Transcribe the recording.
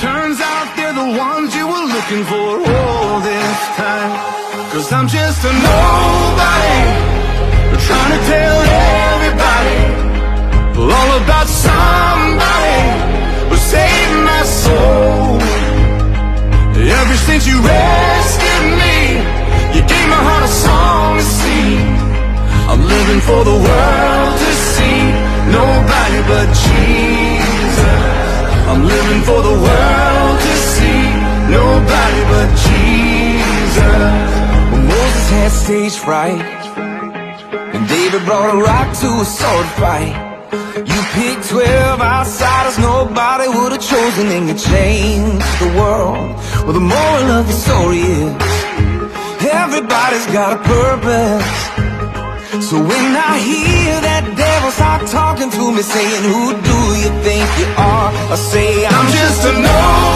Turns out they're the ones you were looking for all this time. 'Cause I'm just a nobody, trying to tell everybody all about somebody who saved my soul. Ever since you rescued me, you gave my heart a song to sing. I'm living for the world to see, nobody but Jesus. I'm living for the world to see, nobody but Jesus. Well, Moses had stage fright, and David brought a rock to a sword fight. You picked 12 outsiders nobody would have chosen, and you changed the world. Well, the moral of the story is everybody's got a purpose. So when I hear that devil start talking to me, saying, who do you think you are? I say, I'm just a no.